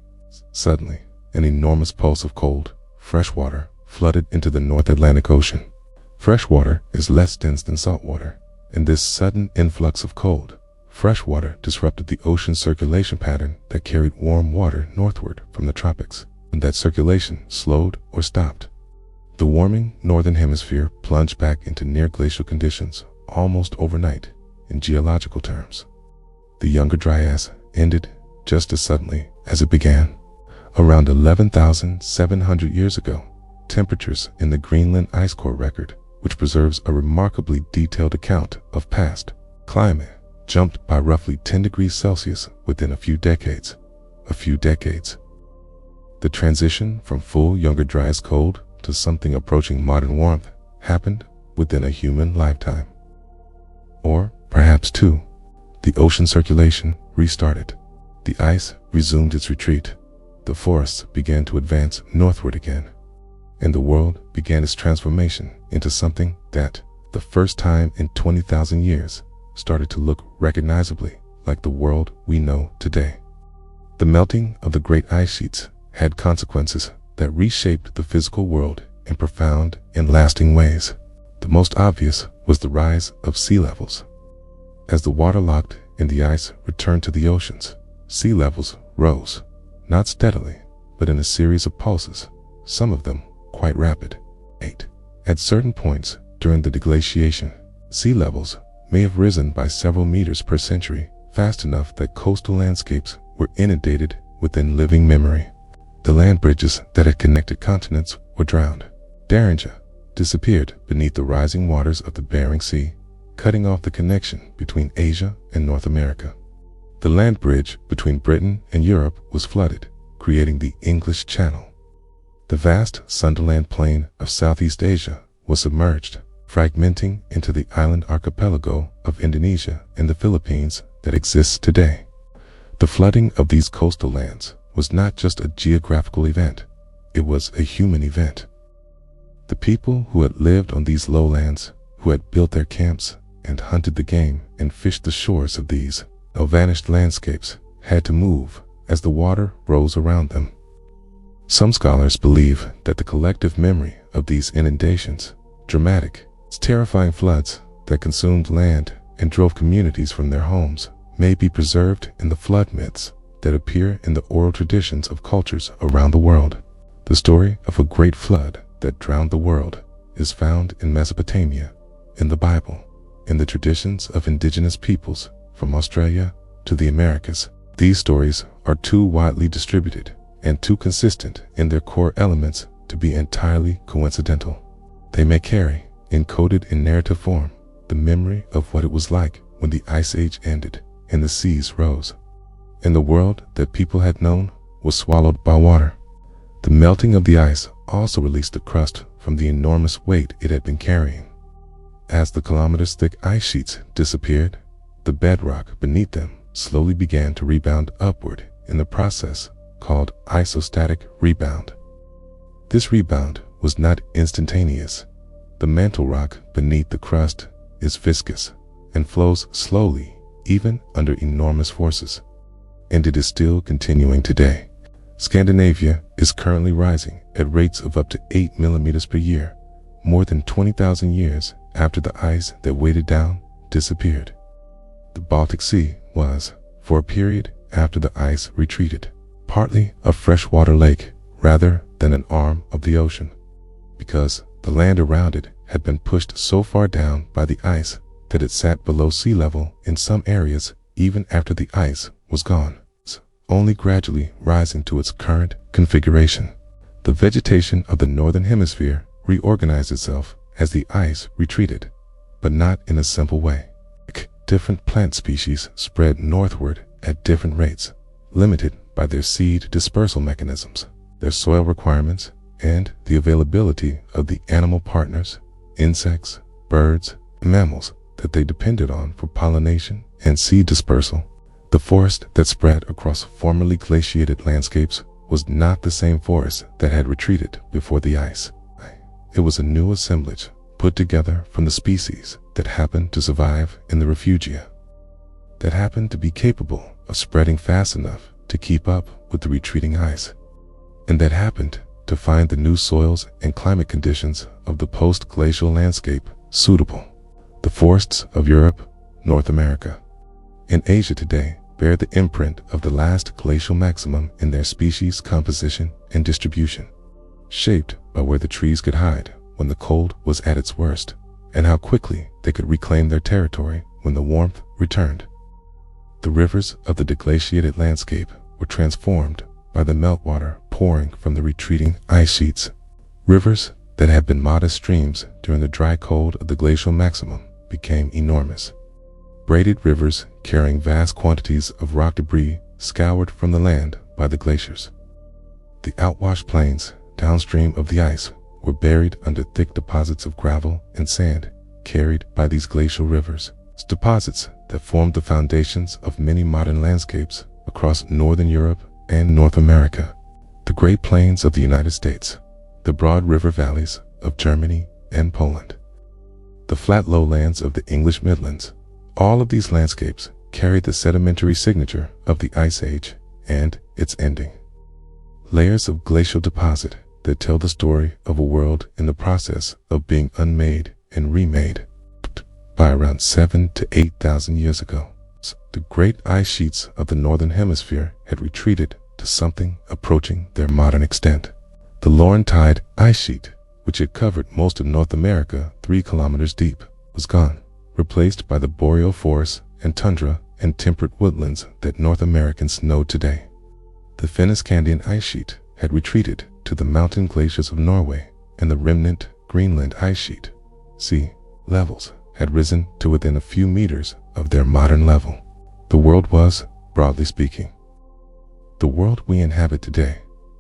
suddenly an enormous pulse of cold, fresh water flooded into the North Atlantic Ocean. Fresh water is less dense than salt water, and this sudden influx of cold, fresh water disrupted the ocean circulation pattern that carried warm water northward from the tropics. When that circulation slowed or stopped, the warming northern hemisphere plunged back into near glacial conditions almost overnight. In geological terms, the Younger Dryas ended just as suddenly as it began. Around 11,700 years ago, temperatures in the Greenland ice core record, which preserves a remarkably detailed account of past climate, jumped by roughly 10 degrees Celsius within a few decades. The transition from full Younger Dryas cold to something approaching modern warmth happened within a human lifetime. Or perhaps two. The ocean circulation restarted. The ice resumed its retreat. The forests began to advance northward again. And the world began its transformation into something that, the first time in 20,000 years, started to look recognizably like the world we know today. The melting of the great ice sheets had consequences that reshaped the physical world in profound and lasting ways. The most obvious was the rise of sea levels. As the water locked in the ice returned to the oceans, sea levels rose, not steadily, but in a series of pulses, some of them quite rapid. 8. At certain points during the deglaciation, sea levels may have risen by several meters per century, fast enough that coastal landscapes were inundated within living memory. The land bridges that had connected continents were drowned. Beringia disappeared beneath the rising waters of the Bering Sea, cutting off the connection between Asia and North America. The land bridge between Britain and Europe was flooded, creating the English Channel. The vast Sundaland plain of Southeast Asia was submerged, fragmenting into the island archipelago of Indonesia and the Philippines that exists today. The flooding of these coastal lands was not just a geographical event, it was a human event. The people who had lived on these lowlands, who had built their camps and hunted the game and fished the shores of these now vanished landscapes, had to move as the water rose around them. Some scholars believe that the collective memory of these inundations, dramatic, terrifying floods that consumed land and drove communities from their homes, may be preserved in the flood myths that appear in the oral traditions of cultures around the world. The story of a great flood that drowned the world is found in Mesopotamia, in the Bible, in the traditions of indigenous peoples from Australia to the Americas. These stories are too widely distributed and too consistent in their core elements to be entirely coincidental. They may carry, encoded in narrative form, the memory of what it was like when the Ice Age ended and the seas rose, and the world that people had known was swallowed by water. The melting of the ice also released the crust from the enormous weight it had been carrying. As the kilometers-thick ice sheets disappeared, the bedrock beneath them slowly began to rebound upward in the process called isostatic rebound. This rebound was not instantaneous. The mantle rock beneath the crust is viscous and flows slowly even under enormous forces, and it is still continuing today. Scandinavia is currently rising at rates of up to 8 millimeters per year, more than 20,000 years after the ice that weighed it down disappeared. The Baltic Sea was, for a period after the ice retreated, partly a freshwater lake rather than an arm of the ocean, because the land around it had been pushed so far down by the ice that it sat below sea level in some areas even after the ice was gone, only gradually rising to its current configuration. The vegetation of the northern hemisphere reorganized itself as the ice retreated, but not in a simple way. Different plant species spread northward at different rates, limited by their seed dispersal mechanisms, their soil requirements, and the availability of the animal partners, insects, birds, and mammals that they depended on for pollination and seed dispersal. The forest that spread across formerly glaciated landscapes was not the same forest that had retreated before the ice. It was a new assemblage put together from the species that happened to survive in the refugia, that happened to be capable of spreading fast enough to keep up with the retreating ice, and that happened to find the new soils and climate conditions of the post-glacial landscape suitable. The forests of Europe, North America, and Asia today bear the imprint of the last glacial maximum in their species composition and distribution, shaped by where the trees could hide when the cold was at its worst, and how quickly they could reclaim their territory when the warmth returned. The rivers of the deglaciated landscape were transformed by the meltwater pouring from the retreating ice sheets. Rivers that had been modest streams during the dry cold of the glacial maximum became enormous. Braided rivers carrying vast quantities of rock debris scoured from the land by the glaciers. The outwashed plains downstream of the ice were buried under thick deposits of gravel and sand carried by these glacial rivers, deposits that formed the foundations of many modern landscapes across northern Europe and North America. The Great Plains of the United States, the broad river valleys of Germany and Poland, the flat lowlands of the English Midlands, all of these landscapes carried the sedimentary signature of the Ice Age and its ending. Layers of glacial deposit that tell the story of a world in the process of being unmade and remade. By around 7,000 to 8,000 years ago, the great ice sheets of the northern hemisphere had retreated to something approaching their modern extent. The Laurentide ice sheet, which had covered most of North America 3 kilometers deep, was gone, replaced by the boreal forests and tundra and temperate woodlands that North Americans know today. The Fennoscandian ice sheet had retreated to the mountain glaciers of Norway, and the remnant Greenland ice sheet, sea levels, had risen to within a few meters of their modern level. The world was, broadly speaking, the world we inhabit today,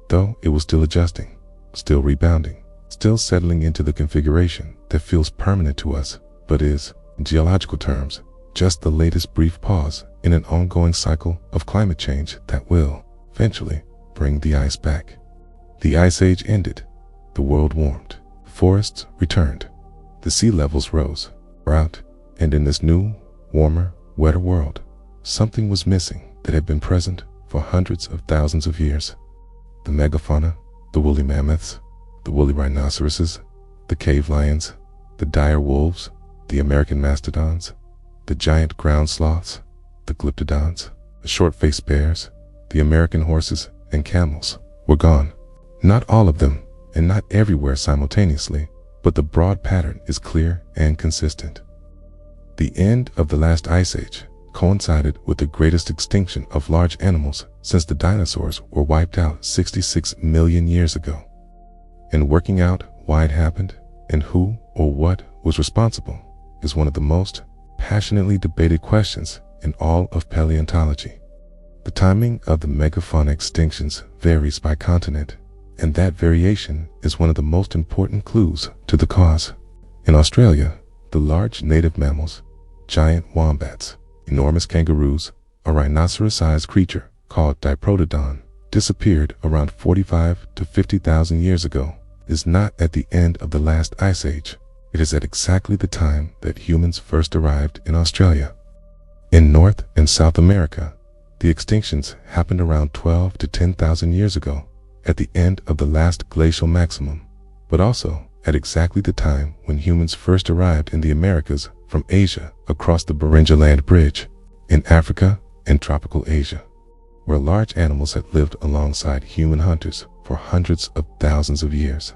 though it was still adjusting, still rebounding, still settling into the configuration that feels permanent to us, but is, in geological terms, just the latest brief pause in an ongoing cycle of climate change that will, eventually, bring the ice back. The Ice Age ended, the world warmed, forests returned, the sea levels rose, out, and in this new, warmer, wetter world, something was missing that had been present for hundreds of thousands of years. The megafauna, the woolly mammoths, the woolly rhinoceroses, the cave lions, the dire wolves, the American mastodons, the giant ground sloths, the glyptodons, the short-faced bears, the American horses and camels were gone. Not all of them, and not everywhere simultaneously, but the broad pattern is clear and consistent. The end of the last ice age coincided with the greatest extinction of large animals since the dinosaurs were wiped out 66 million years ago. And working out why it happened and who or what was responsible is one of the most passionately debated questions in all of paleontology. The timing of the megafauna extinctions varies by continent, and that variation is one of the most important clues to the cause. In Australia, the large native mammals, giant wombats, enormous kangaroos, a rhinoceros-sized creature called Diprotodon, disappeared around 45 to 50,000 years ago, is not at the end of the last ice age. It is at exactly the time that humans first arrived in Australia. In North and South America, the extinctions happened around 12 to 10,000 years ago, at the end of the last glacial maximum, but also at exactly the time when humans first arrived in the Americas from Asia across the Beringia land bridge, in Africa and tropical Asia, where large animals had lived alongside human hunters for hundreds of thousands of years.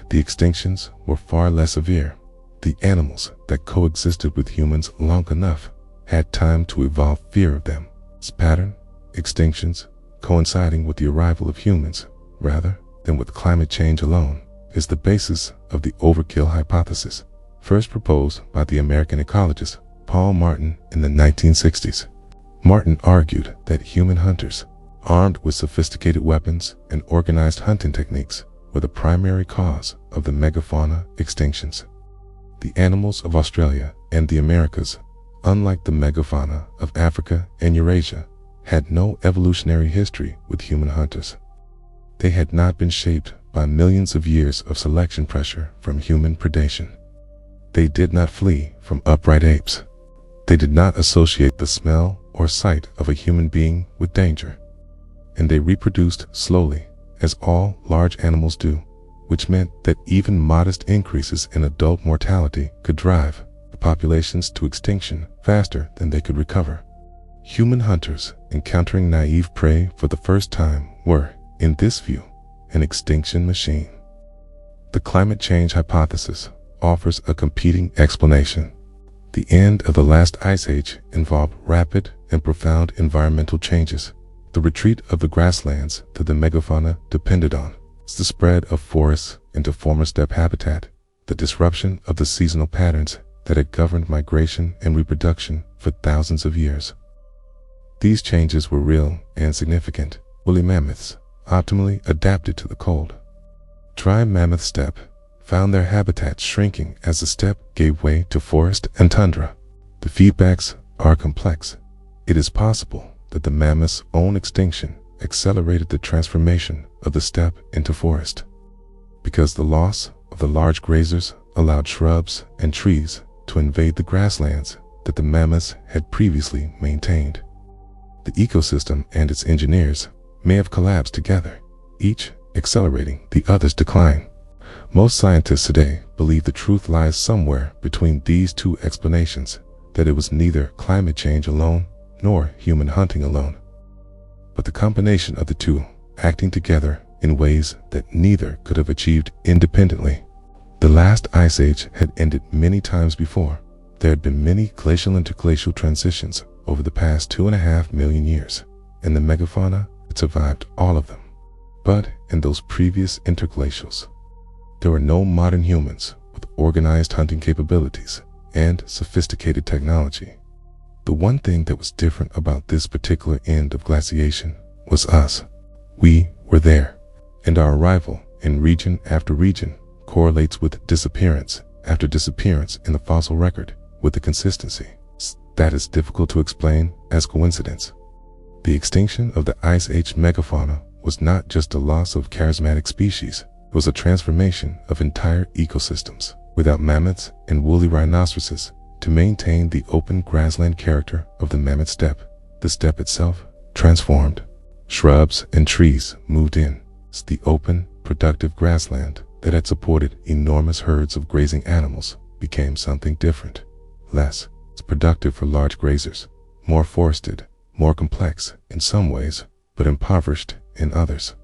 The extinctions were far less severe. The animals that coexisted with humans long enough had time to evolve fear of them. Its pattern, extinctions, coinciding with the arrival of humans, rather than with climate change alone, is the basis of the overkill hypothesis, first proposed by the American ecologist Paul Martin in the 1960s. Martin argued that human hunters, armed with sophisticated weapons and organized hunting techniques, were the primary cause of the megafauna extinctions. The animals of Australia and the Americas, unlike the megafauna of Africa and Eurasia, had no evolutionary history with human hunters. They had not been shaped by millions of years of selection pressure from human predation. They did not flee from upright apes. They did not associate the smell or sight of a human being with danger. And they reproduced slowly, as all large animals do, which meant that even modest increases in adult mortality could drive the populations to extinction faster than they could recover. Human hunters encountering naive prey for the first time were, in this view, an extinction machine. The climate change hypothesis offers a competing explanation. The end of the last ice age involved rapid and profound environmental changes. The retreat of the grasslands that the megafauna depended on, the spread of forests into former steppe habitat, the disruption of the seasonal patterns that had governed migration and reproduction for thousands of years. These changes were real and significant. Woolly mammoths, optimally adapted to the cold, dry Mammoth Steppe, found their habitats shrinking as the steppe gave way to forest and tundra. The feedbacks are complex. It is possible that the mammoth's own extinction accelerated the transformation of the steppe into forest, because the loss of the large grazers allowed shrubs and trees to invade the grasslands that the mammoths had previously maintained. The ecosystem and its engineers may have collapsed together, each accelerating the other's decline. Most scientists today believe the truth lies somewhere between these two explanations, that it was neither climate change alone nor human hunting alone, but the combination of the two acting together in ways that neither could have achieved independently. The last ice age had ended many times before. There had been many glacial interglacial transitions over the past 2.5 million years, and the megafauna had survived all of them. But in those previous interglacials, there were no modern humans with organized hunting capabilities and sophisticated technology. The one thing that was different about this particular end of glaciation was us. We were there, and our arrival in region after region correlates with disappearance after disappearance in the fossil record with a consistency that is difficult to explain as coincidence. The extinction of the Ice Age megafauna was not just a loss of charismatic species, it was a transformation of entire ecosystems. Without mammoths and woolly rhinoceroses to maintain the open grassland character of the Mammoth Steppe, the steppe itself transformed. Shrubs and trees moved in. The open, productive grassland that had supported enormous herds of grazing animals became something different. Less productive for large grazers, more forested, more complex in some ways, but impoverished in others.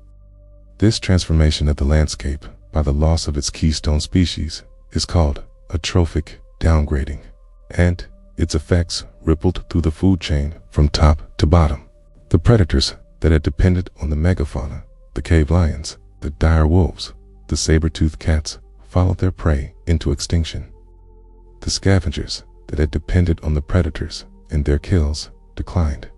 This transformation of the landscape by the loss of its keystone species is called atrophic downgrading, and its effects rippled through the food chain from top to bottom. The predators that had depended on the megafauna, the cave lions, the dire wolves, the saber-tooth cats, followed their prey into extinction. The scavengers that had depended on the predators and their kills declined.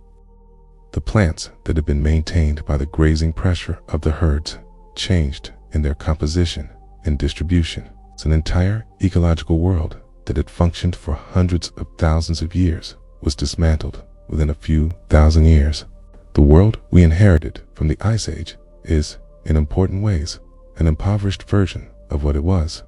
The plants that had been maintained by the grazing pressure of the herds changed in their composition and distribution. It's an entire ecological world that had functioned for hundreds of thousands of years was dismantled within a few thousand years. The world we inherited from the Ice Age is, in important ways, an impoverished version of what it was.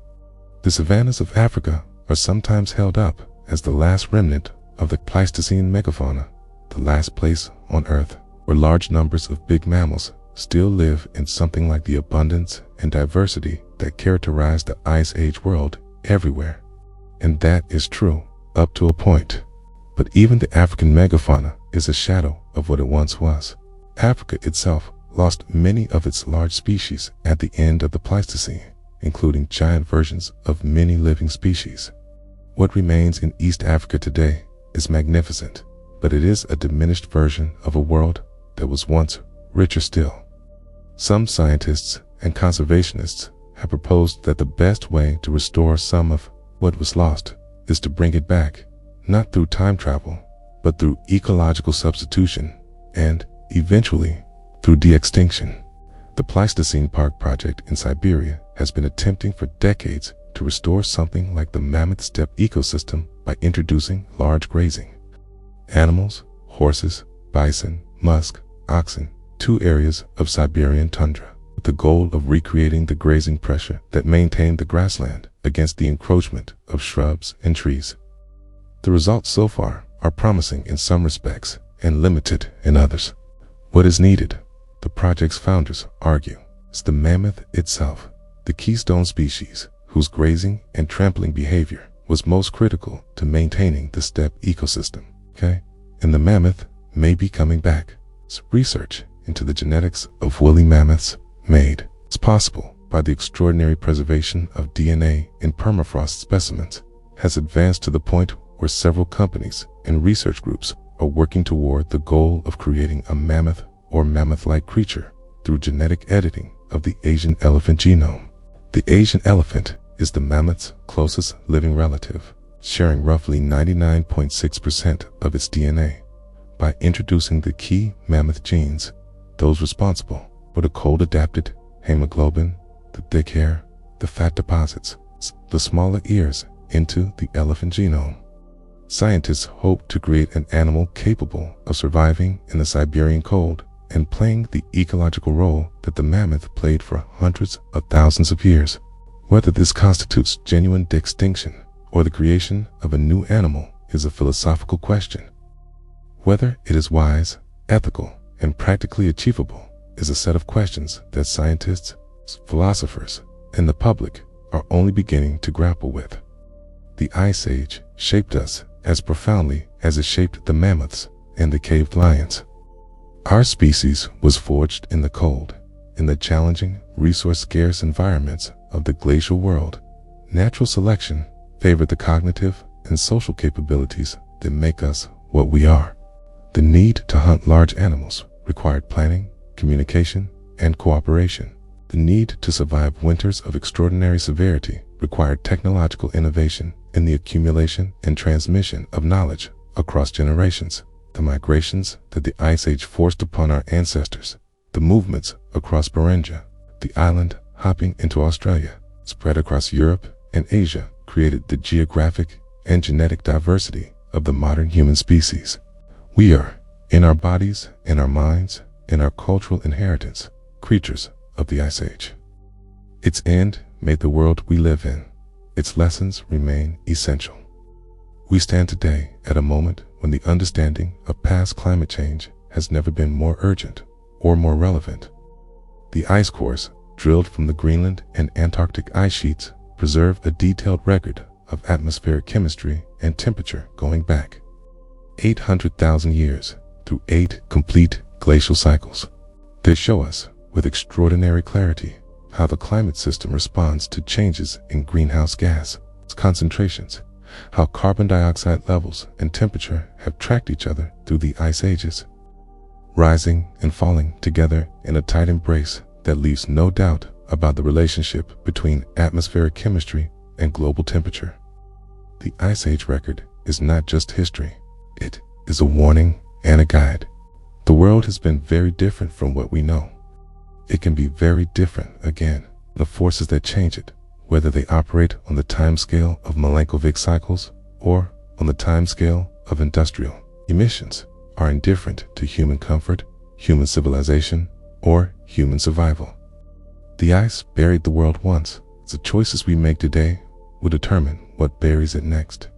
The savannas of Africa are sometimes held up as the last remnant of the Pleistocene megafauna, the last place on Earth where large numbers of big mammals still live in something like the abundance and diversity that characterized the Ice Age world everywhere. And that is true up to a point. But even the African megafauna is a shadow of what it once was. Africa itself lost many of its large species at the end of the Pleistocene, including giant versions of many living species. What remains in East Africa today is magnificent, but it is a diminished version of a world that was once richer still. Some scientists and conservationists have proposed that the best way to restore some of what was lost is to bring it back, not through time travel, but through ecological substitution and, eventually, through de-extinction. The Pleistocene Park project in Siberia has been attempting for decades to restore something like the Mammoth Steppe ecosystem by introducing large grazing animals, horses, bison, musk, oxen, to areas of Siberian tundra, with the goal of recreating the grazing pressure that maintained the grassland against the encroachment of shrubs and trees. The results so far are promising in some respects and limited in others. What is needed, the project's founders argue, is the mammoth itself, the keystone species whose grazing and trampling behavior was most critical to maintaining the steppe ecosystem. And the mammoth may be coming back. Research into the genetics of woolly mammoths made possible by the extraordinary preservation of DNA in permafrost specimens has advanced to the point where several companies and research groups are working toward the goal of creating a mammoth or mammoth-like creature through genetic editing of the Asian elephant genome. The Asian elephant is the mammoth's closest living relative, sharing roughly 99.6% of its DNA. By introducing the key mammoth genes, those responsible for the cold-adapted hemoglobin, the thick hair, the fat deposits, the smaller ears, into the elephant genome, scientists hope to create an animal capable of surviving in the Siberian cold and playing the ecological role that the mammoth played for hundreds of thousands of years. Whether this constitutes genuine de-extinction or the creation of a new animal is a philosophical question. Whether it is wise, ethical, and practically achievable is a set of questions that scientists, philosophers, and the public are only beginning to grapple with. The Ice Age shaped us as profoundly as it shaped the mammoths and the cave lions. Our species was forged in the cold, in the challenging, resource-scarce environments of the glacial world. Natural selection favored the cognitive and social capabilities that make us what we are. The need to hunt large animals required planning, communication, and cooperation. The need to survive winters of extraordinary severity required technological innovation in the accumulation and transmission of knowledge across generations. The migrations that the Ice Age forced upon our ancestors, the movements across Beringia, the island hopping into Australia, spread across Europe and Asia, created the geographic and genetic diversity of the modern human species. We are, in our bodies, in our minds, in our cultural inheritance, creatures of the Ice Age. Its end made the world we live in. Its lessons remain essential. We stand today at a moment when the understanding of past climate change has never been more urgent or more relevant. The ice cores drilled from the Greenland and Antarctic ice sheets preserve a detailed record of atmospheric chemistry and temperature going back 800,000 years through 8 complete glacial cycles. They show us with extraordinary clarity how the climate system responds to changes in greenhouse gas concentrations, how carbon dioxide levels and temperature have tracked each other through the ice ages, rising and falling together in a tight embrace that leaves no doubt about the relationship between atmospheric chemistry and global temperature. The Ice Age record is not just history, it is a warning and a guide. The world has been very different from what we know. It can be very different again. The forces that change it, whether they operate on the timescale of Milankovitch cycles or on the timescale of industrial emissions, are indifferent to human comfort, human civilization, or human survival. The ice buried the world once. The choices we make today will determine what buries it next.